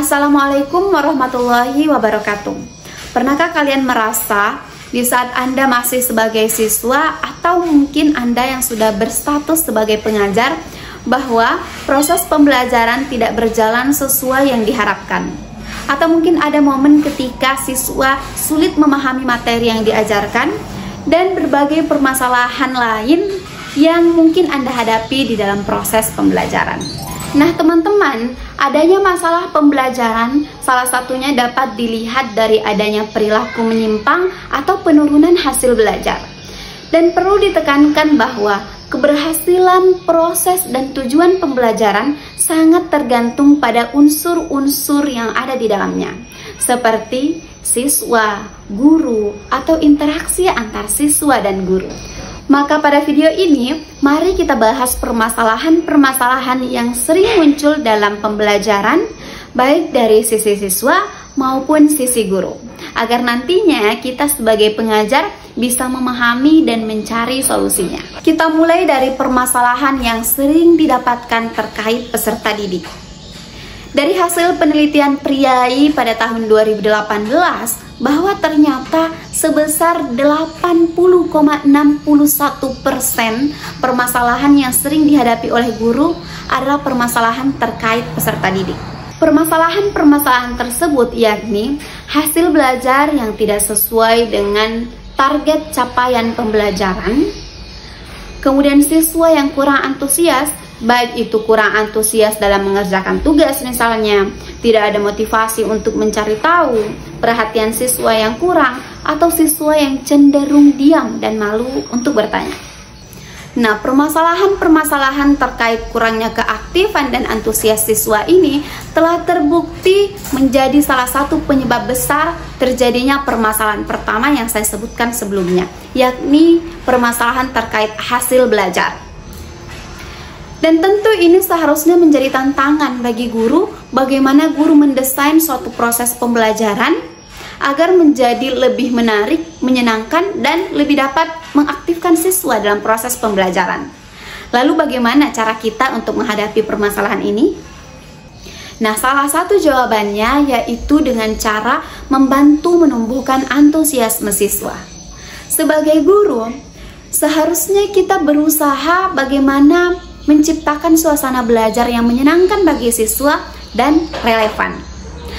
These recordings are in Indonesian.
Assalamualaikum warahmatullahi wabarakatuh. Pernahkah kalian merasa di saat Anda masih sebagai siswa atau mungkin Anda yang sudah berstatus sebagai pengajar bahwa proses pembelajaran tidak berjalan sesuai yang diharapkan? Atau mungkin ada momen ketika siswa sulit memahami materi yang diajarkan dan berbagai permasalahan lain yang mungkin Anda hadapi di dalam proses pembelajaran. Nah teman-teman, adanya masalah pembelajaran salah satunya dapat dilihat dari adanya perilaku menyimpang atau penurunan hasil belajar. Dan perlu ditekankan bahwa keberhasilan proses dan tujuan pembelajaran sangat tergantung pada unsur-unsur yang ada di dalamnya, seperti siswa, guru, atau interaksi antar siswa dan guru. Maka pada video ini, mari kita bahas permasalahan-permasalahan yang sering muncul dalam pembelajaran, baik dari sisi siswa maupun sisi guru, agar nantinya kita sebagai pengajar bisa memahami dan mencari solusinya. Kita mulai dari permasalahan yang sering didapatkan terkait peserta didik. Dari hasil penelitian Priai pada tahun 2018, bahwa ternyata sebesar 80,61% permasalahan yang sering dihadapi oleh guru adalah permasalahan terkait peserta didik. Permasalahan-permasalahan tersebut yakni hasil belajar yang tidak sesuai dengan target capaian pembelajaran, kemudian siswa yang kurang antusias, baik itu kurang antusias dalam mengerjakan tugas misalnya, tidak ada motivasi untuk mencari tahu, perhatian siswa yang kurang, atau siswa yang cenderung diam dan malu untuk bertanya. Nah, permasalahan-permasalahan terkait kurangnya keaktifan dan antusias siswa ini telah terbukti menjadi salah satu penyebab besar terjadinya permasalahan pertama yang saya sebutkan sebelumnya, yakni permasalahan terkait hasil belajar. Dan tentu ini seharusnya menjadi tantangan bagi guru, bagaimana guru mendesain suatu proses pembelajaran agar menjadi lebih menarik, menyenangkan, dan lebih dapat mengaktifkan siswa dalam proses pembelajaran. Lalu bagaimana cara kita untuk menghadapi permasalahan ini? Nah, salah satu jawabannya yaitu dengan cara membantu menumbuhkan antusiasme siswa. Sebagai guru, seharusnya kita berusaha bagaimana menciptakan suasana belajar yang menyenangkan bagi siswa dan relevan.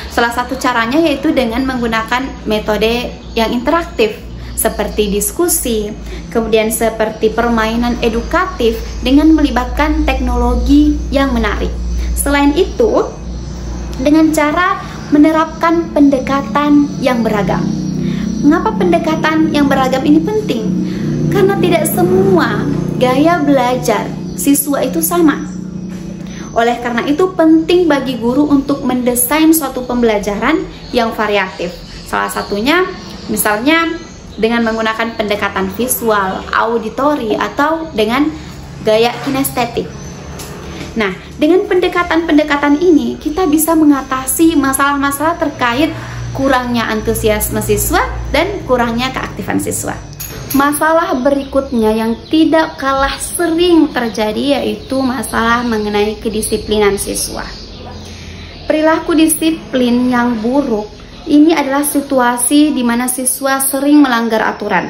Salah satu caranya yaitu dengan menggunakan metode yang interaktif seperti diskusi, kemudian seperti permainan edukatif dengan melibatkan teknologi yang menarik. Selain itu, dengan cara menerapkan pendekatan yang beragam. Mengapa pendekatan yang beragam ini penting? Karena tidak semua gaya belajar siswa itu sama. Oleh karena itu penting bagi guru untuk mendesain suatu pembelajaran yang variatif. Salah satunya misalnya dengan menggunakan pendekatan visual, auditori, atau dengan gaya kinestetik. Nah, dengan pendekatan-pendekatan ini kita bisa mengatasi masalah-masalah terkait kurangnya antusiasme siswa dan kurangnya keaktifan siswa. Masalah berikutnya yang tidak kalah sering terjadi yaitu masalah mengenai kedisiplinan siswa. Perilaku disiplin yang buruk ini adalah situasi di mana siswa sering melanggar aturan,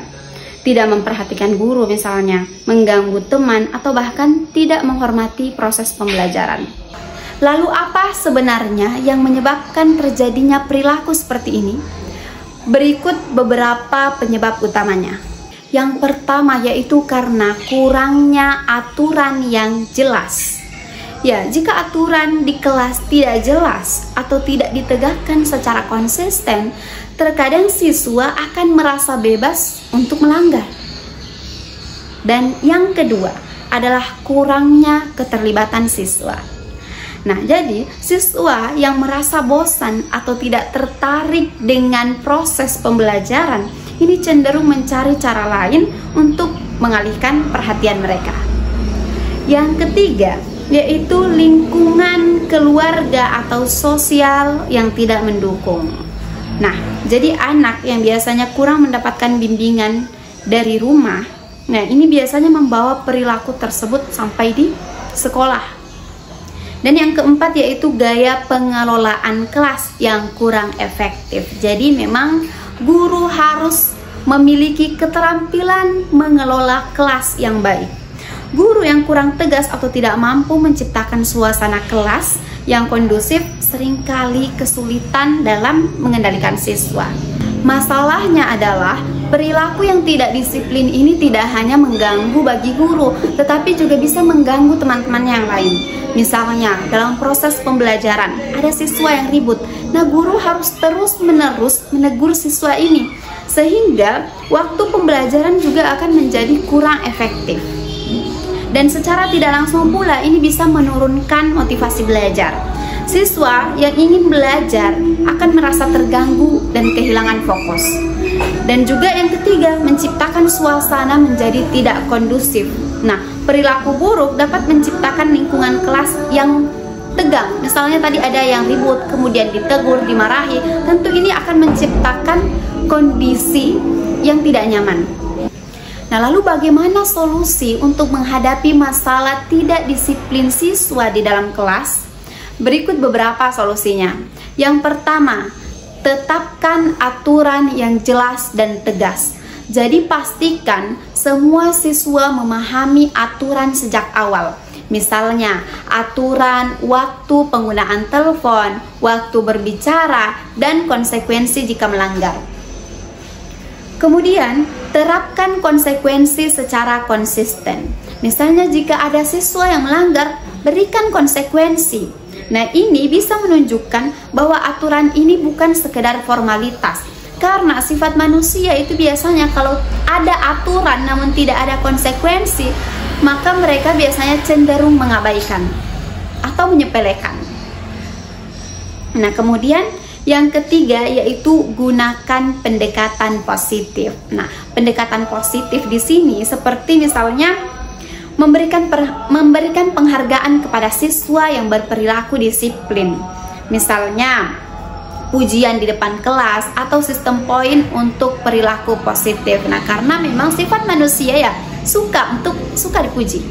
tidak memperhatikan guru misalnya, mengganggu teman, atau bahkan tidak menghormati proses pembelajaran. Lalu apa sebenarnya yang menyebabkan terjadinya perilaku seperti ini? Berikut beberapa penyebab utamanya. Yang pertama yaitu karena kurangnya aturan yang jelas. Ya, jika aturan di kelas tidak jelas atau tidak ditegakkan secara konsisten, terkadang siswa akan merasa bebas untuk melanggar. Dan yang kedua adalah kurangnya keterlibatan siswa. Nah, jadi siswa yang merasa bosan atau tidak tertarik dengan proses pembelajaran ini cenderung mencari cara lain untuk mengalihkan perhatian mereka. Yang ketiga yaitu lingkungan keluarga atau sosial yang tidak mendukung. Nah, jadi anak yang biasanya kurang mendapatkan bimbingan dari rumah, nah ini biasanya membawa perilaku tersebut sampai di sekolah. Dan yang keempat yaitu gaya pengelolaan kelas yang kurang efektif. Jadi memang guru harus memiliki keterampilan mengelola kelas yang baik. Guru yang kurang tegas atau tidak mampu menciptakan suasana kelas yang kondusif seringkali kesulitan dalam mengendalikan siswa. Masalahnya adalah perilaku yang tidak disiplin ini tidak hanya mengganggu bagi guru, tetapi juga bisa mengganggu teman-teman yang lain. Misalnya, dalam proses pembelajaran, ada siswa yang ribut. Nah, guru harus terus-menerus menegur siswa ini, sehingga waktu pembelajaran juga akan menjadi kurang efektif. Dan secara tidak langsung pula, ini bisa menurunkan motivasi belajar. Siswa yang ingin belajar akan merasa terganggu dan kehilangan fokus. Dan juga yang ketiga, menciptakan suasana menjadi tidak kondusif. Nah, perilaku buruk dapat menciptakan lingkungan kelas yang tegang. Misalnya tadi ada yang ribut, kemudian ditegur, dimarahi. Tentu ini akan menciptakan kondisi yang tidak nyaman. Nah, lalu bagaimana solusi untuk menghadapi masalah tidak disiplin siswa di dalam kelas? Berikut beberapa solusinya. Yang pertama, tetapkan aturan yang jelas dan tegas. Jadi pastikan semua siswa memahami aturan sejak awal. Misalnya, aturan waktu penggunaan telepon, waktu berbicara, dan konsekuensi jika melanggar. Kemudian, terapkan konsekuensi secara konsisten. Misalnya jika ada siswa yang melanggar, berikan konsekuensi. Nah, ini bisa menunjukkan bahwa aturan ini bukan sekedar formalitas. Karena sifat manusia itu biasanya kalau ada aturan namun tidak ada konsekuensi, maka mereka biasanya cenderung mengabaikan atau menyepelekan. Nah, kemudian yang ketiga yaitu gunakan pendekatan positif. Nah, pendekatan positif di sini seperti misalnya memberikan penghargaan kepada siswa yang berperilaku disiplin. Misalnya pujian di depan kelas atau sistem poin untuk perilaku positif. Nah, karena memang sifat manusia ya suka dipuji.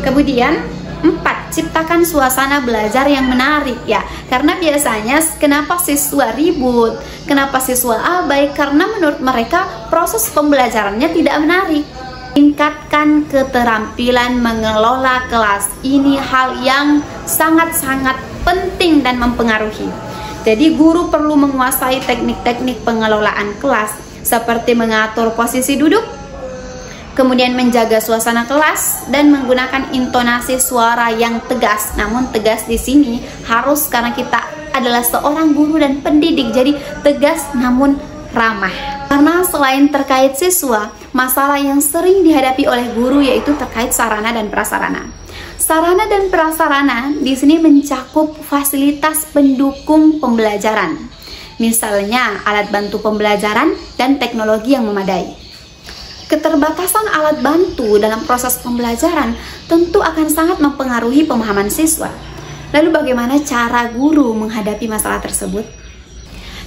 Kemudian 4. Ciptakan suasana belajar yang menarik ya. Karena biasanya kenapa siswa ribut, kenapa siswa abai? Karena menurut mereka proses pembelajarannya tidak menarik. Tingkatkan keterampilan mengelola kelas. Ini hal yang sangat-sangat penting dan mempengaruhi. Jadi guru perlu menguasai teknik-teknik pengelolaan kelas seperti mengatur posisi duduk, kemudian menjaga suasana kelas dan menggunakan intonasi suara yang tegas. Namun tegas di sini harus karena kita adalah seorang guru dan pendidik, jadi tegas namun ramah. Karena selain terkait siswa, masalah yang sering dihadapi oleh guru yaitu terkait sarana dan prasarana. Sarana dan prasarana di sini mencakup fasilitas pendukung pembelajaran. Misalnya alat bantu pembelajaran dan teknologi yang memadai. Keterbatasan alat bantu dalam proses pembelajaran tentu akan sangat mempengaruhi pemahaman siswa. Lalu bagaimana cara guru menghadapi masalah tersebut?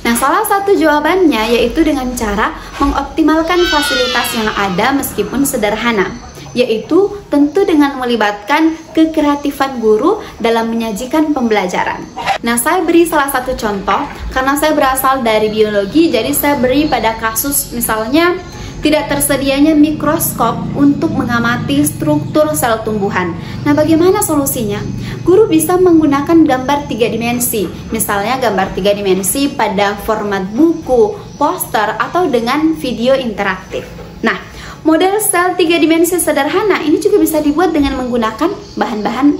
Nah, salah satu jawabannya yaitu dengan cara mengoptimalkan fasilitas yang ada meskipun sederhana, yaitu tentu dengan melibatkan kekreatifan guru dalam menyajikan pembelajaran. Nah, saya beri salah satu contoh, karena saya berasal dari biologi, jadi saya beri pada kasus misalnya tidak tersedianya mikroskop untuk mengamati struktur sel tumbuhan. Nah, bagaimana solusinya? Guru bisa menggunakan gambar 3 dimensi, misalnya gambar 3 dimensi pada format buku, poster, atau dengan video interaktif. Nah, model sel 3 dimensi sederhana ini juga bisa dibuat dengan menggunakan bahan-bahan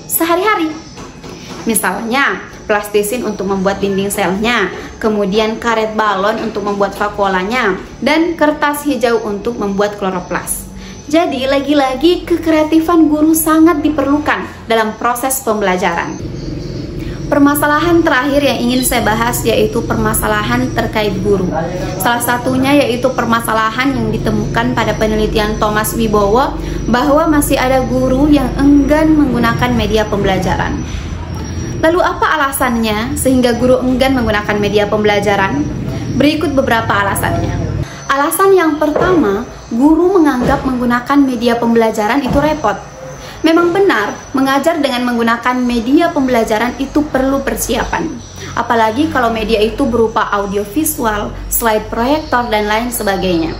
sehari-hari. Misalnya, plastisin untuk membuat dinding selnya, kemudian karet balon untuk membuat vakuolanya, dan kertas hijau untuk membuat kloroplas. Jadi, lagi-lagi kekreatifan guru sangat diperlukan dalam proses pembelajaran. Permasalahan terakhir yang ingin saya bahas yaitu permasalahan terkait guru. Salah satunya yaitu permasalahan yang ditemukan pada penelitian Thomas Wibowo bahwa masih ada guru yang enggan menggunakan media pembelajaran. Lalu apa alasannya sehingga guru enggan menggunakan media pembelajaran? Berikut beberapa alasannya. Alasan yang pertama, guru menganggap menggunakan media pembelajaran itu repot. Memang benar, mengajar dengan menggunakan media pembelajaran itu perlu persiapan. Apalagi kalau media itu berupa audiovisual, slide proyektor, dan lain sebagainya.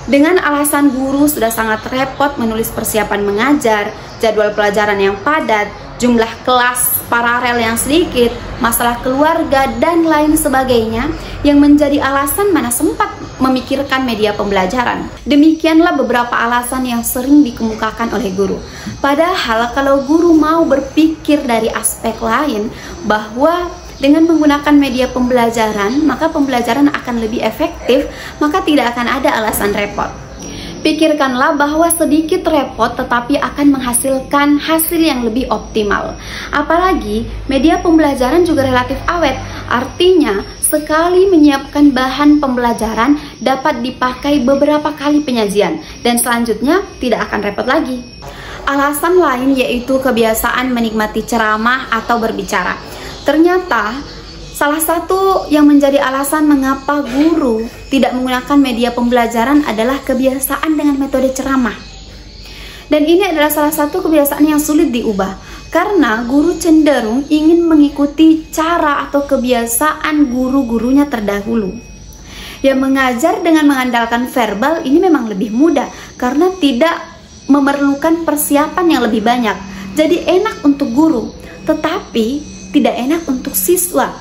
Dengan alasan guru sudah sangat repot menulis persiapan mengajar, jadwal pelajaran yang padat, jumlah kelas paralel yang sedikit, masalah keluarga, dan lain sebagainya, yang menjadi alasan mana sempat memikirkan media pembelajaran. Demikianlah beberapa alasan yang sering dikemukakan oleh guru. Padahal kalau guru mau berpikir dari aspek lain, bahwa dengan menggunakan media pembelajaran, maka pembelajaran akan lebih efektif, maka tidak akan ada alasan repot. Pikirkanlah bahwa sedikit repot tetapi akan menghasilkan hasil yang lebih optimal. Apalagi media pembelajaran juga relatif awet. Artinya, sekali menyiapkan bahan pembelajaran dapat dipakai beberapa kali penyajian dan selanjutnya tidak akan repot lagi. Alasan lain yaitu kebiasaan menikmati ceramah atau berbicara. Ternyata salah satu yang menjadi alasan mengapa guru tidak menggunakan media pembelajaran adalah kebiasaan dengan metode ceramah. Dan ini adalah salah satu kebiasaan yang sulit diubah, karena guru cenderung ingin mengikuti cara atau kebiasaan guru-gurunya terdahulu. Yang mengajar dengan mengandalkan verbal ini memang lebih mudah, karena tidak memerlukan persiapan yang lebih banyak. Jadi enak untuk guru, tetapi tidak enak untuk siswa.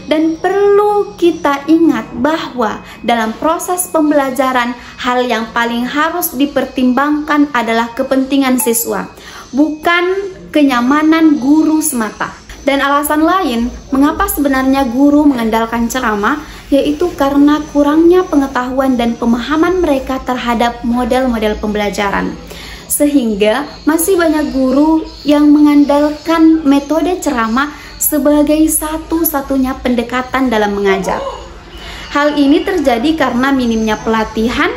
Dan perlu kita ingat bahwa dalam proses pembelajaran, hal yang paling harus dipertimbangkan adalah kepentingan siswa, bukan kenyamanan guru semata. Dan alasan lain mengapa sebenarnya guru mengandalkan ceramah, yaitu karena kurangnya pengetahuan dan pemahaman mereka terhadap model-model pembelajaran. Sehingga masih banyak guru yang mengandalkan metode ceramah sebagai satu-satunya pendekatan dalam mengajar. Hal ini terjadi karena minimnya pelatihan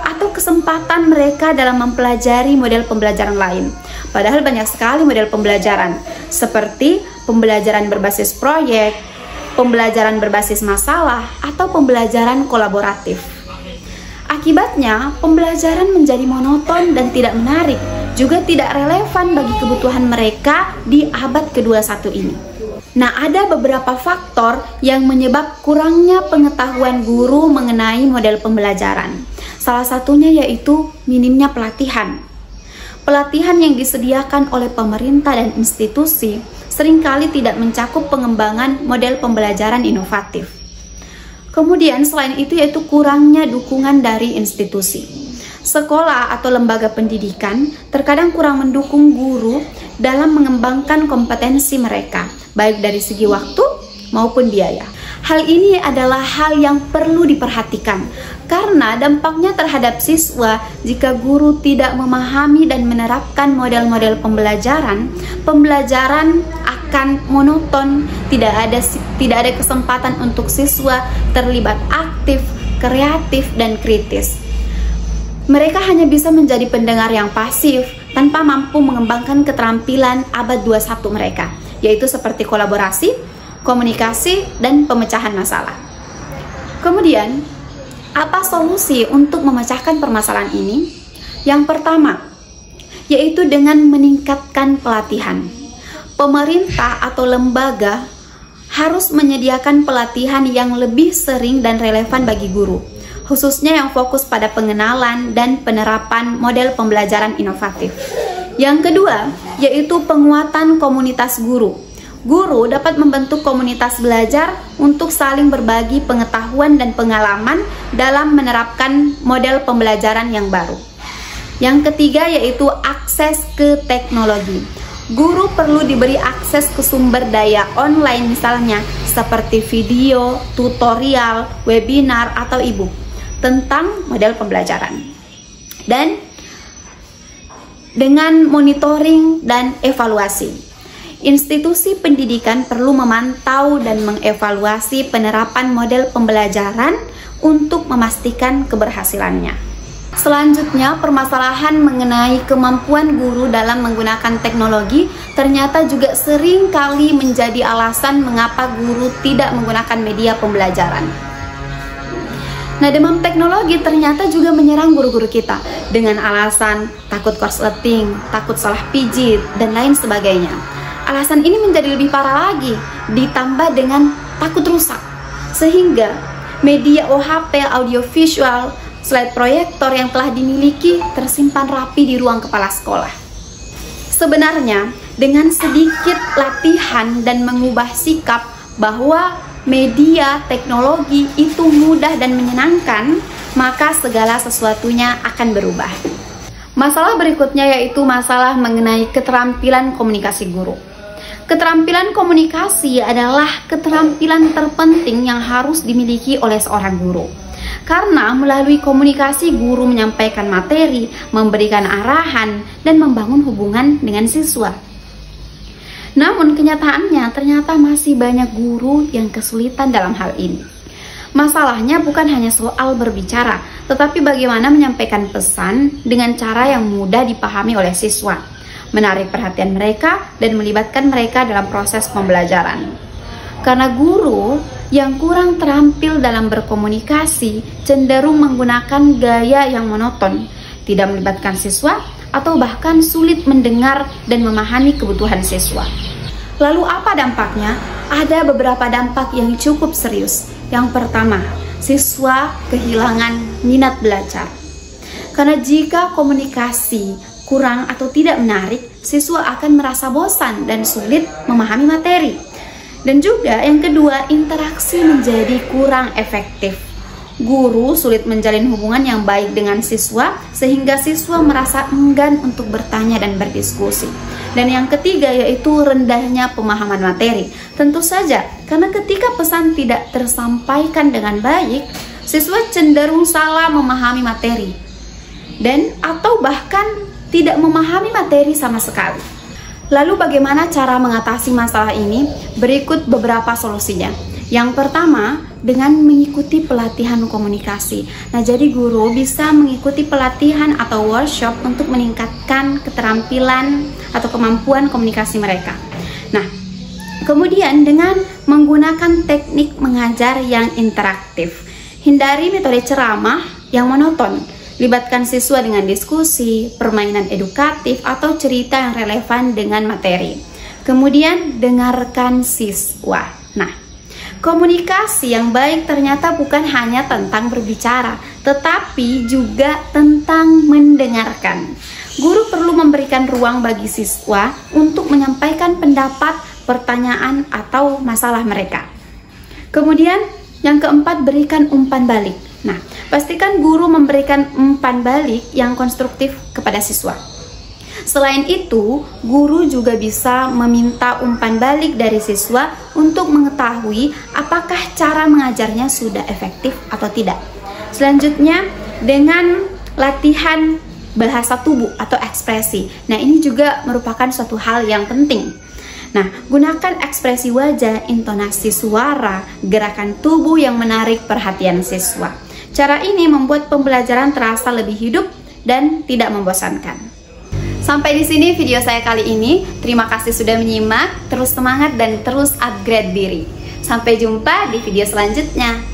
atau kesempatan mereka dalam mempelajari model pembelajaran lain. Padahal banyak sekali model pembelajaran, seperti pembelajaran berbasis proyek, pembelajaran berbasis masalah, atau pembelajaran kolaboratif. Akibatnya, pembelajaran menjadi monoton dan tidak menarik, juga tidak relevan bagi kebutuhan mereka di abad ke-21 ini. Nah, ada beberapa faktor yang menyebab kurangnya pengetahuan guru mengenai model pembelajaran. Salah satunya yaitu minimnya pelatihan. Pelatihan yang disediakan oleh pemerintah dan institusi seringkali tidak mencakup pengembangan model pembelajaran inovatif. Kemudian selain itu yaitu kurangnya dukungan dari institusi. Sekolah atau lembaga pendidikan terkadang kurang mendukung guru dalam mengembangkan kompetensi mereka, baik dari segi waktu maupun biaya. Hal ini adalah hal yang perlu diperhatikan, karena dampaknya terhadap siswa jika guru tidak memahami dan menerapkan model-model pembelajaran, pembelajaran akan monoton, tidak ada kesempatan untuk siswa terlibat aktif, kreatif, dan kritis. Mereka hanya bisa menjadi pendengar yang pasif tanpa mampu mengembangkan keterampilan abad 21 mereka, yaitu seperti kolaborasi, komunikasi, dan pemecahan masalah. Kemudian, apa solusi untuk memecahkan permasalahan ini? Yang pertama, yaitu dengan meningkatkan pelatihan. Pemerintah atau lembaga harus menyediakan pelatihan yang lebih sering dan relevan bagi guru, khususnya yang fokus pada pengenalan dan penerapan model pembelajaran inovatif. Yang kedua, yaitu penguatan komunitas guru. Guru dapat membentuk komunitas belajar untuk saling berbagi pengetahuan dan pengalaman dalam menerapkan model pembelajaran yang baru. Yang ketiga, yaitu akses ke teknologi. Guru perlu diberi akses ke sumber daya online misalnya, seperti video, tutorial, webinar, atau e-book tentang model pembelajaran. Dan dengan monitoring dan evaluasi, institusi pendidikan perlu memantau dan mengevaluasi penerapan model pembelajaran untuk memastikan keberhasilannya. Selanjutnya, permasalahan mengenai kemampuan guru dalam menggunakan teknologi ternyata juga sering kali menjadi alasan mengapa guru tidak menggunakan media pembelajaran. Nah, demam teknologi ternyata juga menyerang guru-guru kita dengan alasan takut korsleting, takut salah pijit, dan lain sebagainya. Alasan ini menjadi lebih parah lagi, ditambah dengan takut rusak. Sehingga media OHP, audiovisual, slide proyektor yang telah dimiliki tersimpan rapi di ruang kepala sekolah. Sebenarnya, dengan sedikit latihan dan mengubah sikap bahwa media teknologi itu mudah dan menyenangkan, maka segala sesuatunya akan berubah. Masalah berikutnya yaitu masalah mengenai keterampilan komunikasi guru. Keterampilan komunikasi adalah keterampilan terpenting yang harus dimiliki oleh seorang guru. Karena melalui komunikasi guru menyampaikan materi, memberikan arahan, dan membangun hubungan dengan siswa. Namun kenyataannya ternyata masih banyak guru yang kesulitan dalam hal ini. Masalahnya bukan hanya soal berbicara, tetapi bagaimana menyampaikan pesan dengan cara yang mudah dipahami oleh siswa, menarik perhatian mereka dan melibatkan mereka dalam proses pembelajaran. Karena guru yang kurang terampil dalam berkomunikasi cenderung menggunakan gaya yang monoton, tidak melibatkan siswa, atau bahkan sulit mendengar dan memahami kebutuhan siswa. Lalu apa dampaknya? Ada beberapa dampak yang cukup serius. Yang pertama, siswa kehilangan minat belajar. Karena jika komunikasi kurang atau tidak menarik, siswa akan merasa bosan dan sulit memahami materi. Dan juga yang kedua, interaksi menjadi kurang efektif. Guru sulit menjalin hubungan yang baik dengan siswa sehingga siswa merasa enggan untuk bertanya dan berdiskusi. Dan yang ketiga yaitu rendahnya pemahaman materi. Tentu saja karena ketika pesan tidak tersampaikan dengan baik, siswa cenderung salah memahami materi dan atau bahkan tidak memahami materi sama sekali. Lalu bagaimana cara mengatasi masalah ini? Berikut beberapa solusinya. Yang pertama, dengan mengikuti pelatihan komunikasi. Nah, jadi guru bisa mengikuti pelatihan atau workshop untuk meningkatkan keterampilan atau kemampuan komunikasi mereka. Nah, kemudian dengan menggunakan teknik mengajar yang interaktif. Hindari metode ceramah yang monoton. Libatkan siswa dengan diskusi, permainan edukatif, atau cerita yang relevan dengan materi. Kemudian dengarkan siswa. Nah, komunikasi yang baik ternyata bukan hanya tentang berbicara, tetapi juga tentang mendengarkan. Guru perlu memberikan ruang bagi siswa untuk menyampaikan pendapat, pertanyaan, atau masalah mereka. Kemudian, yang keempat, berikan umpan balik. Nah, pastikan guru memberikan umpan balik yang konstruktif kepada siswa. Selain itu, guru juga bisa meminta umpan balik dari siswa untuk mengetahui apakah cara mengajarnya sudah efektif atau tidak. Selanjutnya, dengan latihan bahasa tubuh atau ekspresi. Nah, ini juga merupakan suatu hal yang penting. Nah, gunakan ekspresi wajah, intonasi suara, gerakan tubuh yang menarik perhatian siswa. Cara ini membuat pembelajaran terasa lebih hidup dan tidak membosankan. Sampai di sini video saya kali ini. Terima kasih sudah menyimak. Terus semangat dan terus upgrade diri. Sampai jumpa di video selanjutnya.